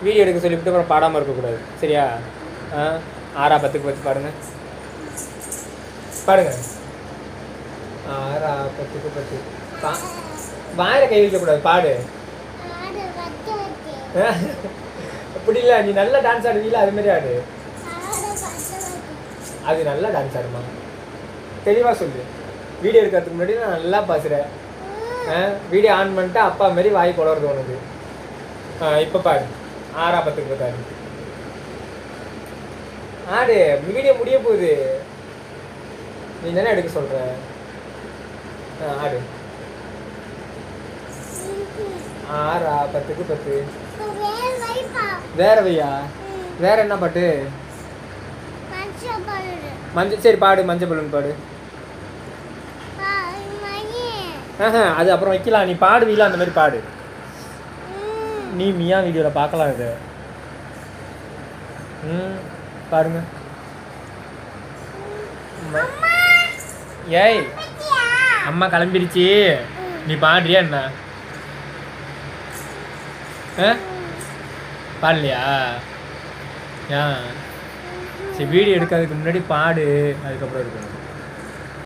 Video எடுக்க சொல்லிவிட்டு அப்புறம் பாடாமல் இருக்கக்கூடாது சரியா? 6 10க்கு 10 பாடுங்க பாடுங்க. 6 10க்கு 10 வாயில கை வைக்கக்கூடாது, பாடு. அப்படி இல்லை, நீ நல்லா டான்ஸ் ஆடுவீல, அது மாதிரி ஆடு. அது நல்லா டான்ஸ் ஆடுமா, தெளிவாக சொல்லு. வீடியோ எடுக்கிறதுக்கு முன்னாடி நான் நல்லா பேசுகிறேன். வீடியோ ஆன் பண்ணிட்டு அப்பா மாரி வாய் குளறது உனக்கு. இப்போ பாரு, 6 10க்கு 10 ஆடு. வீடியோ முடிய போகுது, நீ தானே எடுக்க சொல்கிற. ஆடு. 6 10க்கு 10 வேற வையா. வேற என்ன பாட்டு? மஞ்சள். சரி பாடு, மஞ்சள் பலூன் பாடு. அது அப்புறம் வைக்கலாம், நீ பாடுவீல அந்த மாதிரி பாடு. நீ மியா வீடியோவில் பார்க்கலாம் இது. பாருங்க. ஏய் அம்மா கிளம்பிடுச்சு, நீ பாடுறியா என்ன? பாடலையா? ஏன்? சரி வீடியோ எடுக்கிறதுக்கு முன்னாடி பாடு, அதுக்கப்புறம் இருக்கணும்.